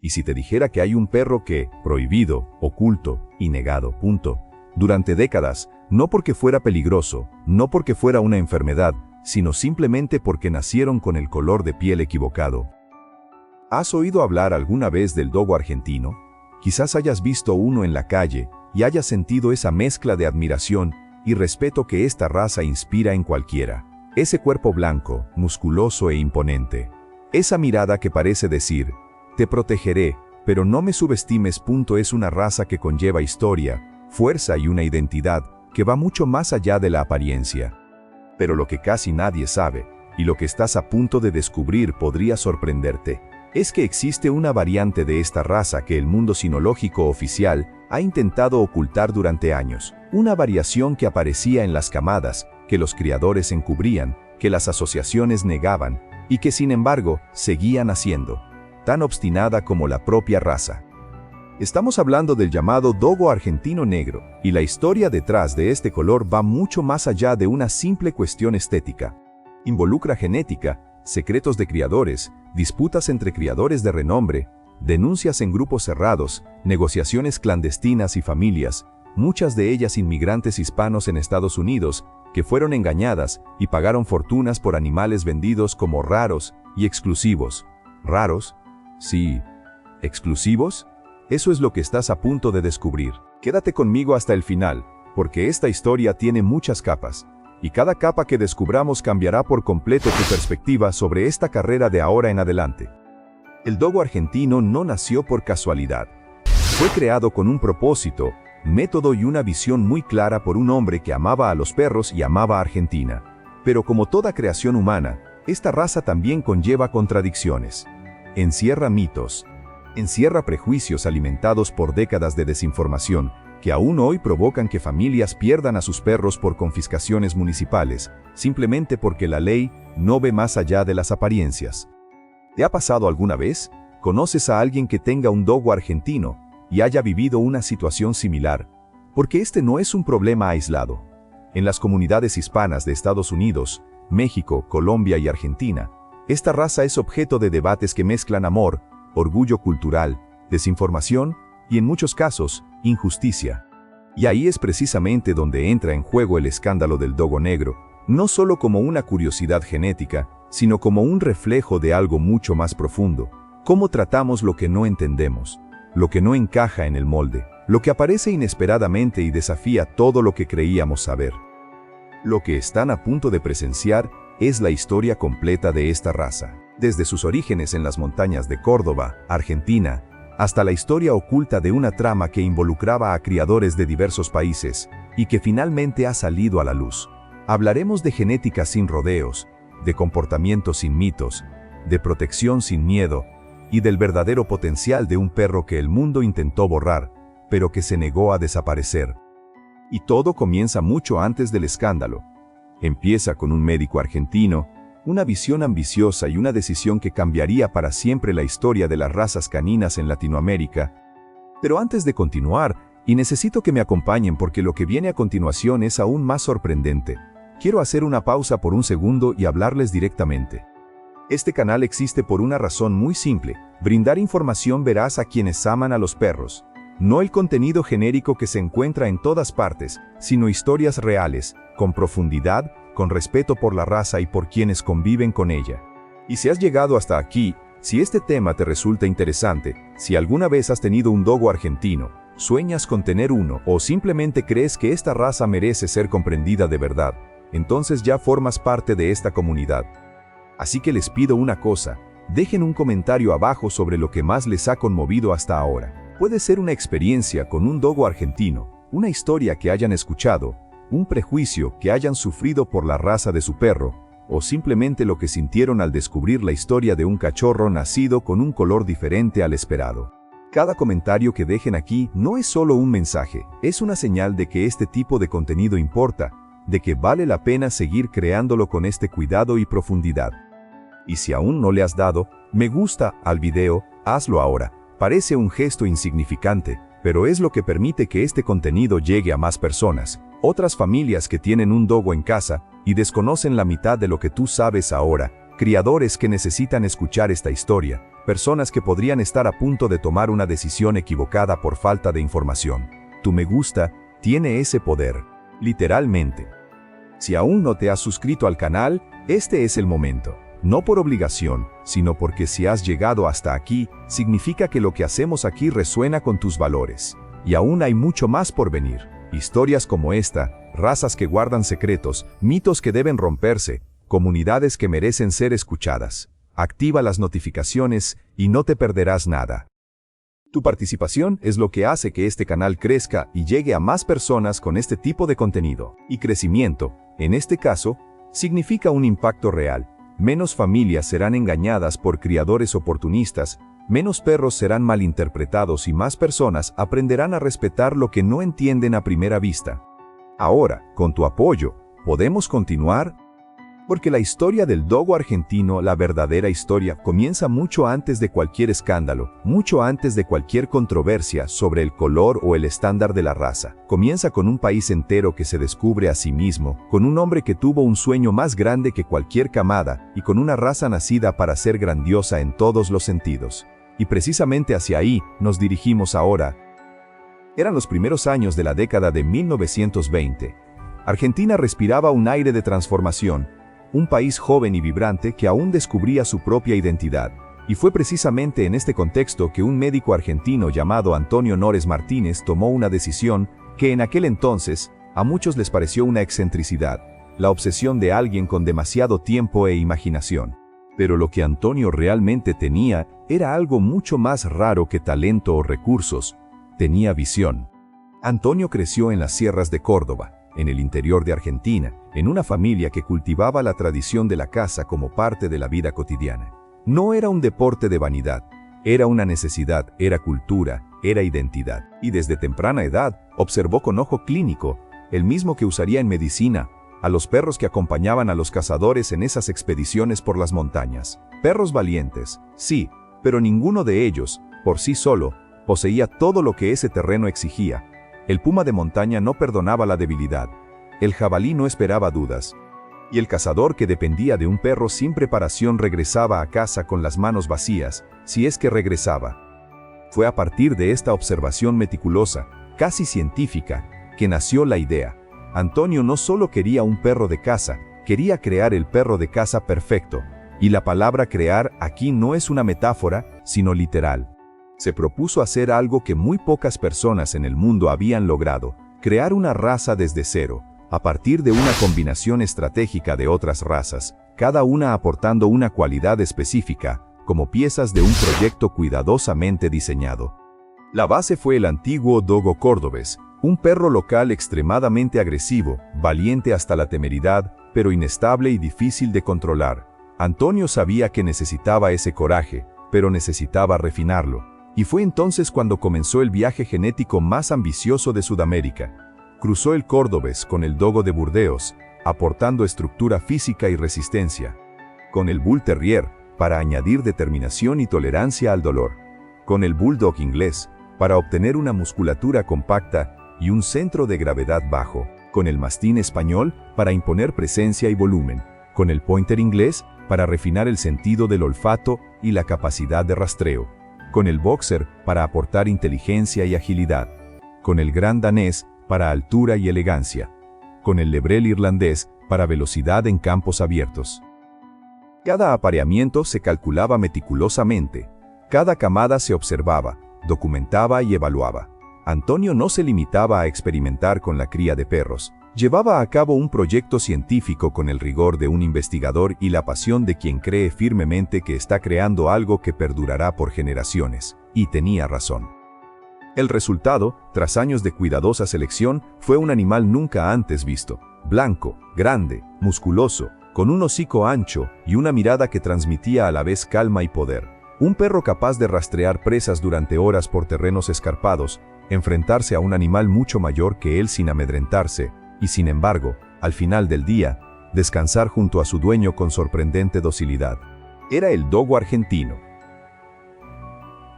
Y si te dijera que hay un perro que, prohibido, oculto y negado, durante décadas, no porque fuera peligroso, no porque fuera una enfermedad, sino simplemente porque nacieron con el color de piel equivocado. ¿Has oído hablar alguna vez del dogo argentino? Quizás hayas visto uno en la calle y hayas sentido esa mezcla de admiración y respeto que esta raza inspira en cualquiera. Ese cuerpo blanco, musculoso e imponente. Esa mirada que parece decir, te protegeré, pero no me subestimes. Es una raza que conlleva historia, fuerza y una identidad que va mucho más allá de la apariencia. Pero lo que casi nadie sabe, y lo que estás a punto de descubrir podría sorprenderte, es que existe una variante de esta raza que el mundo sinológico oficial ha intentado ocultar durante años. Una variación que aparecía en las camadas, que los criadores encubrían, que las asociaciones negaban, y que sin embargo seguían haciendo, tan obstinada como la propia raza. Estamos hablando del llamado dogo argentino negro, y la historia detrás de este color va mucho más allá de una simple cuestión estética. Involucra genética, secretos de criadores, disputas entre criadores de renombre, denuncias en grupos cerrados, negociaciones clandestinas y familias, muchas de ellas inmigrantes hispanos en Estados Unidos, que fueron engañadas y pagaron fortunas por animales vendidos como raros y exclusivos. ¿Raros? Sí. ¿Exclusivos? Eso es lo que estás a punto de descubrir. Quédate conmigo hasta el final, porque esta historia tiene muchas capas, y cada capa que descubramos cambiará por completo tu perspectiva sobre esta carrera de ahora en adelante. El dogo argentino no nació por casualidad. Fue creado con un propósito, método y una visión muy clara por un hombre que amaba a los perros y amaba a Argentina. Pero como toda creación humana, esta raza también conlleva contradicciones. Encierra mitos. Encierra prejuicios alimentados por décadas de desinformación, que aún hoy provocan que familias pierdan a sus perros por confiscaciones municipales, simplemente porque la ley no ve más allá de las apariencias. ¿Te ha pasado alguna vez? ¿Conoces a alguien que tenga un dogo argentino y haya vivido una situación similar? Porque este no es un problema aislado. En las comunidades hispanas de Estados Unidos, México, Colombia y Argentina, esta raza es objeto de debates que mezclan amor, orgullo cultural, desinformación y en muchos casos, injusticia. Y ahí es precisamente donde entra en juego el escándalo del dogo negro, no solo como una curiosidad genética, sino como un reflejo de algo mucho más profundo. Cómo tratamos lo que no entendemos, lo que no encaja en el molde, lo que aparece inesperadamente y desafía todo lo que creíamos saber. Lo que están a punto de presenciar es la historia completa de esta raza, desde sus orígenes en las montañas de Córdoba, Argentina, hasta la historia oculta de una trama que involucraba a criadores de diversos países y que finalmente ha salido a la luz. Hablaremos de genética sin rodeos, de comportamiento sin mitos, de protección sin miedo y del verdadero potencial de un perro que el mundo intentó borrar, pero que se negó a desaparecer. Y todo comienza mucho antes del escándalo. Empieza con un médico argentino, una visión ambiciosa y una decisión que cambiaría para siempre la historia de las razas caninas en Latinoamérica. Pero antes de continuar, y necesito que me acompañen porque lo que viene a continuación es aún más sorprendente, quiero hacer una pausa por un segundo y hablarles directamente. Este canal existe por una razón muy simple: brindar información veraz a quienes aman a los perros. No el contenido genérico que se encuentra en todas partes, sino historias reales, con profundidad, con respeto por la raza y por quienes conviven con ella. Y si has llegado hasta aquí, si este tema te resulta interesante, si alguna vez has tenido un dogo argentino, sueñas con tener uno o simplemente crees que esta raza merece ser comprendida de verdad, entonces ya formas parte de esta comunidad. Así que les pido una cosa: dejen un comentario abajo sobre lo que más les ha conmovido hasta ahora. Puede ser una experiencia con un dogo argentino, una historia que hayan escuchado, un prejuicio que hayan sufrido por la raza de su perro, o simplemente lo que sintieron al descubrir la historia de un cachorro nacido con un color diferente al esperado. Cada comentario que dejen aquí no es solo un mensaje, es una señal de que este tipo de contenido importa, de que vale la pena seguir creándolo con este cuidado y profundidad. Y si aún no le has dado me gusta al video, hazlo ahora. Parece un gesto insignificante, pero es lo que permite que este contenido llegue a más personas, otras familias que tienen un dogo en casa y desconocen la mitad de lo que tú sabes ahora, criadores que necesitan escuchar esta historia, personas que podrían estar a punto de tomar una decisión equivocada por falta de información. Tu me gusta tiene ese poder, literalmente. Si aún no te has suscrito al canal, este es el momento. No por obligación, sino porque si has llegado hasta aquí, significa que lo que hacemos aquí resuena con tus valores. Y aún hay mucho más por venir. Historias como esta, razas que guardan secretos, mitos que deben romperse, comunidades que merecen ser escuchadas. Activa las notificaciones y no te perderás nada. Tu participación es lo que hace que este canal crezca y llegue a más personas con este tipo de contenido. Y crecimiento, en este caso, significa un impacto real. Menos familias serán engañadas por criadores oportunistas, menos perros serán malinterpretados y más personas aprenderán a respetar lo que no entienden a primera vista. Ahora, con tu apoyo, ¿podemos continuar? Porque la historia del dogo argentino, la verdadera historia, comienza mucho antes de cualquier escándalo, mucho antes de cualquier controversia sobre el color o el estándar de la raza. Comienza con un país entero que se descubre a sí mismo, con un hombre que tuvo un sueño más grande que cualquier camada, y con una raza nacida para ser grandiosa en todos los sentidos. Y precisamente hacia ahí nos dirigimos ahora. Eran los primeros años de la década de 1920. Argentina respiraba un aire de transformación, un país joven y vibrante que aún descubría su propia identidad. Y fue precisamente en este contexto que un médico argentino llamado Antonio Nores Martínez tomó una decisión que en aquel entonces a muchos les pareció una excentricidad, la obsesión de alguien con demasiado tiempo e imaginación. Pero lo que Antonio realmente tenía era algo mucho más raro que talento o recursos. Tenía visión. Antonio creció en las sierras de Córdoba, en el interior de Argentina, en una familia que cultivaba la tradición de la caza como parte de la vida cotidiana. No era un deporte de vanidad, era una necesidad, era cultura, era identidad. Y desde temprana edad observó con ojo clínico, el mismo que usaría en medicina, a los perros que acompañaban a los cazadores en esas expediciones por las montañas. Perros valientes, sí, pero ninguno de ellos, por sí solo, poseía todo lo que ese terreno exigía. El puma de montaña no perdonaba la debilidad, el jabalí no esperaba dudas, y el cazador que dependía de un perro sin preparación regresaba a casa con las manos vacías, si es que regresaba. Fue a partir de esta observación meticulosa, casi científica, que nació la idea. Antonio no solo quería un perro de caza, quería crear el perro de caza perfecto, y la palabra crear aquí no es una metáfora, sino literal. Se propuso hacer algo que muy pocas personas en el mundo habían logrado, crear una raza desde cero, a partir de una combinación estratégica de otras razas, cada una aportando una cualidad específica, como piezas de un proyecto cuidadosamente diseñado. La base fue el antiguo dogo cordobés, un perro local extremadamente agresivo, valiente hasta la temeridad, pero inestable y difícil de controlar. Antonio sabía que necesitaba ese coraje, pero necesitaba refinarlo. Y fue entonces cuando comenzó el viaje genético más ambicioso de Sudamérica. Cruzó el cordobés con el dogo de Burdeos, aportando estructura física y resistencia. Con el bull terrier, para añadir determinación y tolerancia al dolor. Con el bulldog inglés, para obtener una musculatura compacta y un centro de gravedad bajo. Con el mastín español, para imponer presencia y volumen. Con el pointer inglés, para refinar el sentido del olfato y la capacidad de rastreo. Con el boxer, para aportar inteligencia y agilidad. Con el gran danés, para altura y elegancia. Con el lebrel irlandés, para velocidad en campos abiertos. Cada apareamiento se calculaba meticulosamente. Cada camada se observaba, documentaba y evaluaba. Antonio no se limitaba a experimentar con la cría de perros. Llevaba a cabo un proyecto científico con el rigor de un investigador y la pasión de quien cree firmemente que está creando algo que perdurará por generaciones. Y tenía razón. El resultado, tras años de cuidadosa selección, fue un animal nunca antes visto. Blanco, grande, musculoso, con un hocico ancho y una mirada que transmitía a la vez calma y poder. Un perro capaz de rastrear presas durante horas por terrenos escarpados, enfrentarse a un animal mucho mayor que él sin amedrentarse, y sin embargo, al final del día, descansar junto a su dueño con sorprendente docilidad. Era el dogo argentino.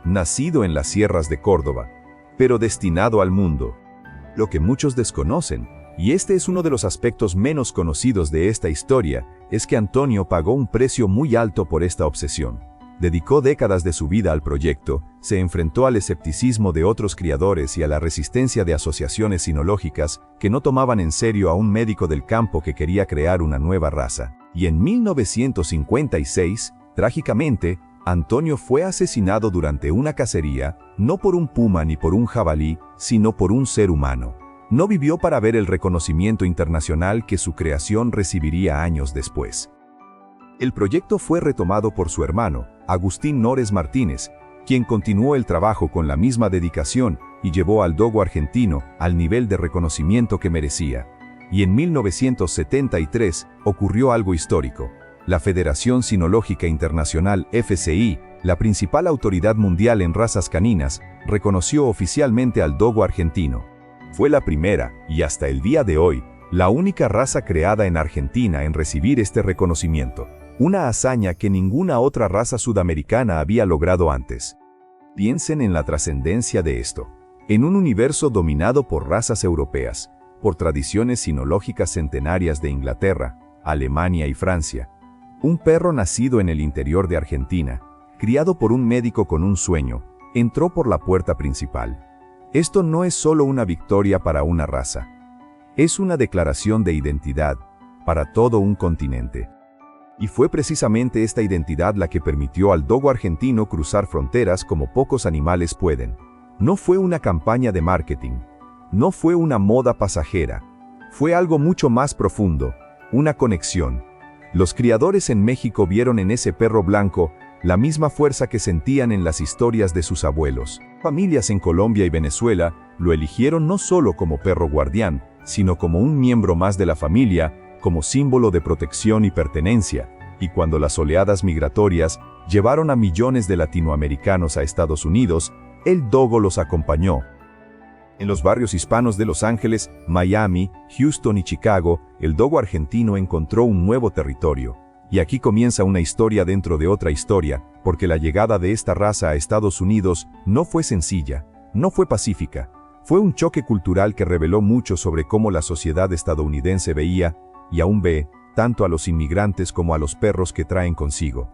Nacido en las sierras de Córdoba, pero destinado al mundo. Lo que muchos desconocen, Y este es uno de los aspectos menos conocidos de esta historia, es que Antonio pagó un precio muy alto por esta obsesión. Dedicó décadas de su vida al proyecto, se enfrentó al escepticismo de otros criadores y a la resistencia de asociaciones sinológicas que no tomaban en serio a un médico del campo que quería crear una nueva raza. Y en 1956, trágicamente, Antonio fue asesinado durante una cacería, no por un puma ni por un jabalí, sino por un ser humano. No vivió para ver el reconocimiento internacional que su creación recibiría años después. El proyecto fue retomado por su hermano, Agustín Nores Martínez, quien continuó el trabajo con la misma dedicación y llevó al dogo argentino al nivel de reconocimiento que merecía. Y en 1973 ocurrió algo histórico. La Federación Sinológica Internacional FCI, la principal autoridad mundial en razas caninas, reconoció oficialmente al dogo argentino. Fue la primera, y hasta el día de hoy, la única raza creada en Argentina en recibir este reconocimiento. Una hazaña que ninguna otra raza sudamericana había logrado antes. Piensen en la trascendencia de esto. En un universo dominado por razas europeas, por tradiciones sinológicas centenarias de Inglaterra, Alemania y Francia, un perro nacido en el interior de Argentina, criado por un médico con un sueño, entró por la puerta principal. Esto no es solo una victoria para una raza. Es una declaración de identidad para todo un continente. Y fue precisamente esta identidad la que permitió al dogo argentino cruzar fronteras como pocos animales pueden. No fue una campaña de marketing. No fue una moda pasajera. Fue algo mucho más profundo, una conexión. Los criadores en México vieron en ese perro blanco la misma fuerza que sentían en las historias de sus abuelos. Familias en Colombia y Venezuela lo eligieron no solo como perro guardián, sino como un miembro más de la familia, como símbolo de protección y pertenencia, y cuando las oleadas migratorias llevaron a millones de latinoamericanos a Estados Unidos, el dogo los acompañó. En los barrios hispanos de Los Ángeles, Miami, Houston y Chicago, el dogo argentino encontró un nuevo territorio. Y aquí comienza una historia dentro de otra historia, porque la llegada de esta raza a Estados Unidos no fue sencilla, no fue pacífica. Fue un choque cultural que reveló mucho sobre cómo la sociedad estadounidense veía, y aún ve, tanto a los inmigrantes como a los perros que traen consigo.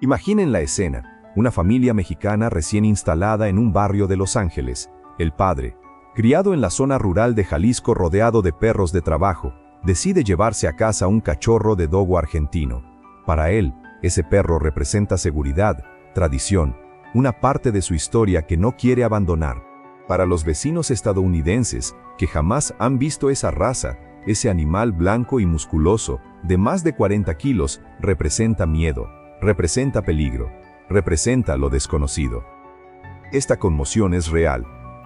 Imaginen la escena, una familia mexicana recién instalada en un barrio de Los Ángeles. El padre, criado en la zona rural de Jalisco rodeado de perros de trabajo, decide llevarse a casa un cachorro de dogo argentino. Para él, ese perro representa seguridad, tradición, una parte de su historia que no quiere abandonar. Para los vecinos estadounidenses, que jamás han visto esa raza, ese animal blanco y musculoso, de más de 40 kilos, representa miedo, representa peligro, representa lo desconocido. Esta conmoción es real,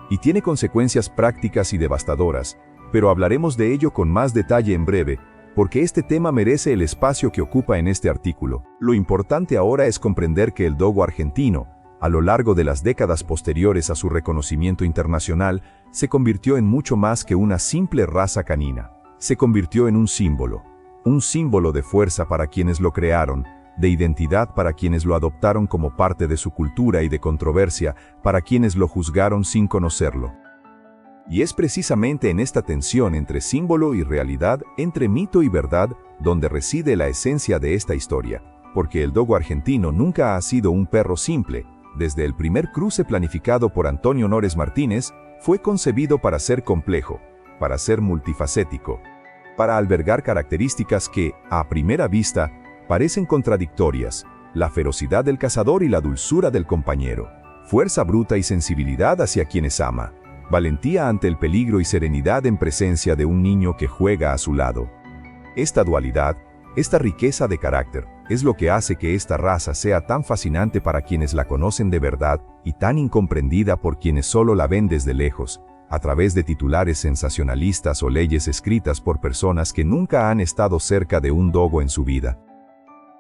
y tiene consecuencias prácticas y devastadoras, pero hablaremos de ello con más detalle en breve, porque este tema merece el espacio que ocupa en este artículo. Lo importante ahora es comprender que el dogo argentino, a lo largo de las décadas posteriores a su reconocimiento internacional, se convirtió en mucho más que una simple raza canina. Se convirtió en un símbolo de fuerza para quienes lo crearon, de identidad para quienes lo adoptaron como parte de su cultura y de controversia para quienes lo juzgaron sin conocerlo. Y es precisamente en esta tensión entre símbolo y realidad, entre mito y verdad, donde reside la esencia de esta historia, porque el dogo argentino nunca ha sido un perro simple. Desde el primer cruce planificado por Antonio Nores Martínez, fue concebido para ser complejo, para ser multifacético, para albergar características que, a primera vista, parecen contradictorias: la ferocidad del cazador y la dulzura del compañero, fuerza bruta y sensibilidad hacia quienes ama, valentía ante el peligro y serenidad en presencia de un niño que juega a su lado. Esta dualidad, esta riqueza de carácter, es lo que hace que esta raza sea tan fascinante para quienes la conocen de verdad y tan incomprendida por quienes solo la ven desde lejos, a través de titulares sensacionalistas o leyes escritas por personas que nunca han estado cerca de un dogo en su vida.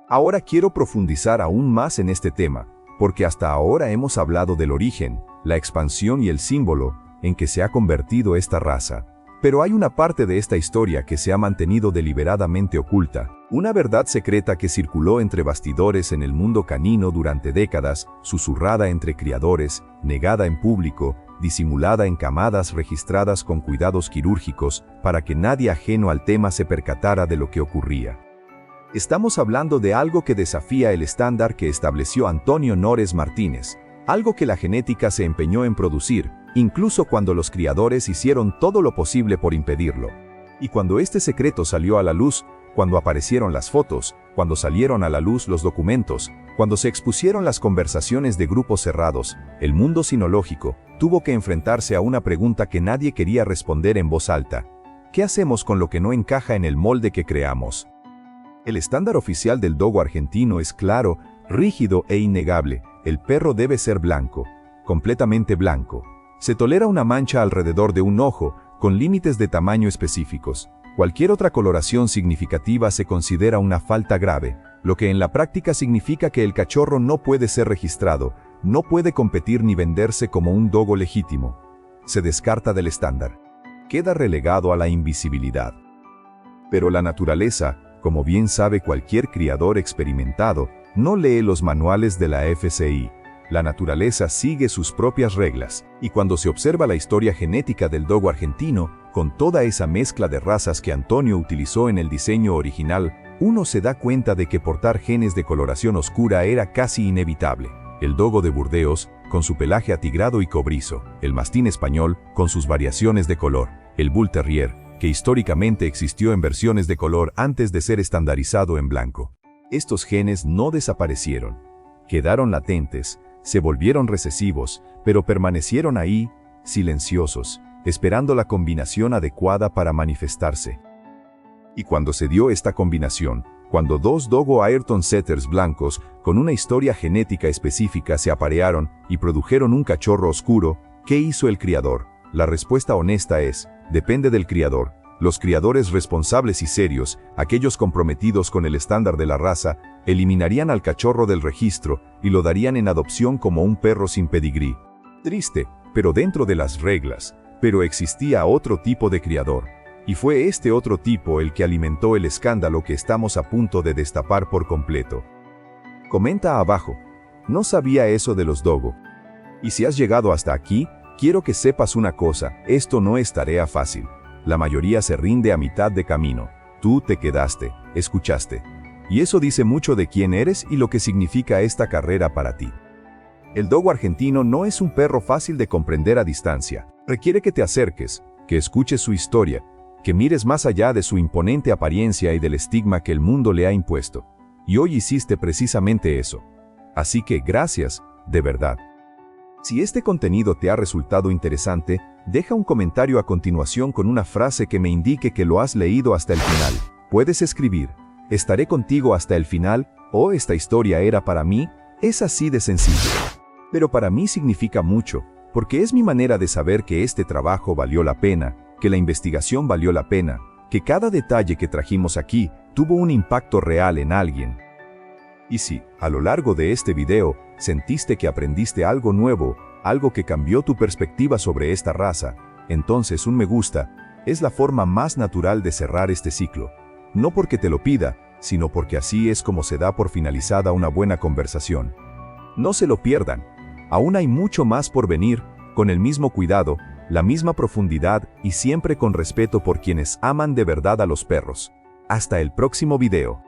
Ahora quiero profundizar aún más en este tema, porque hasta ahora hemos hablado del origen, la expansión y el símbolo en que se ha convertido esta raza. Pero hay una parte de esta historia que se ha mantenido deliberadamente oculta, una verdad secreta que circuló entre bastidores en el mundo canino durante décadas, susurrada entre criadores, negada en público disimulada en camadas registradas con cuidados quirúrgicos para que nadie ajeno al tema se percatara de lo que ocurría. Estamos hablando de algo que desafía el estándar que estableció Antonio Nores Martínez, algo que la genética se empeñó en producir, incluso cuando los criadores hicieron todo lo posible por impedirlo. Y cuando este secreto salió a la luz, cuando aparecieron las fotos, cuando salieron a la luz los documentos, cuando se expusieron las conversaciones de grupos cerrados, el mundo sinológico tuvo que enfrentarse a una pregunta que nadie quería responder en voz alta. ¿Qué hacemos con lo que no encaja en el molde que creamos? El estándar oficial del dogo argentino es claro, rígido e innegable. El perro debe ser blanco, completamente blanco. Se tolera una mancha alrededor de un ojo, con límites de tamaño específicos. Cualquier otra coloración significativa se considera una falta grave, lo que en la práctica significa que el cachorro no puede ser registrado, no puede competir ni venderse como un dogo legítimo. Se descarta del estándar. Queda relegado a la invisibilidad. Pero la naturaleza, como bien sabe cualquier criador experimentado, no lee los manuales de la FCI. La naturaleza sigue sus propias reglas, y cuando se observa la historia genética del dogo argentino, con toda esa mezcla de razas que Antonio utilizó en el diseño original, uno se da cuenta de que portar genes de coloración oscura era casi inevitable. El dogo de Burdeos, con su pelaje atigrado y cobrizo, el mastín español, con sus variaciones de color, el bull terrier, que históricamente existió en versiones de color antes de ser estandarizado en blanco. Estos genes no desaparecieron. Quedaron latentes, se volvieron recesivos, pero permanecieron ahí, silenciosos, esperando la combinación adecuada para manifestarse. Y cuando se dio esta combinación, cuando dos dogo Ayrton Setters blancos con una historia genética específica se aparearon y produjeron un cachorro oscuro, ¿qué hizo el criador? La respuesta honesta es, depende del criador. Los criadores responsables y serios, aquellos comprometidos con el estándar de la raza, eliminarían al cachorro del registro y lo darían en adopción como un perro sin pedigrí. Triste, pero dentro de las reglas. Pero existía otro tipo de criador. Y fue este otro tipo el que alimentó el escándalo que estamos a punto de destapar por completo. Comenta abajo. No sabía eso de los dogo. Y si has llegado hasta aquí, quiero que sepas una cosa, esto no es tarea fácil. La mayoría se rinde a mitad de camino. Tú te quedaste, escuchaste. Y eso dice mucho de quién eres y lo que significa esta carrera para ti. El dogo argentino no es un perro fácil de comprender a distancia. Requiere que te acerques, que escuches su historia, que mires más allá de su imponente apariencia y del estigma que el mundo le ha impuesto. Y hoy hiciste precisamente eso. Así que gracias, de verdad. Si este contenido te ha resultado interesante, deja un comentario a continuación con una frase que me indique que lo has leído hasta el final. Puedes escribir, estaré contigo hasta el final, o esta historia era para mí, es así de sencillo. Pero para mí significa mucho, porque es mi manera de saber que este trabajo valió la pena, que la investigación valió la pena, que cada detalle que trajimos aquí tuvo un impacto real en alguien. Y si, a lo largo de este video, sentiste que aprendiste algo nuevo, algo que cambió tu perspectiva sobre esta raza, entonces un me gusta es la forma más natural de cerrar este ciclo. No porque te lo pida, sino porque así es como se da por finalizada una buena conversación. No se lo pierdan. Aún hay mucho más por venir, con el mismo cuidado, la misma profundidad y siempre con respeto por quienes aman de verdad a los perros. Hasta el próximo video.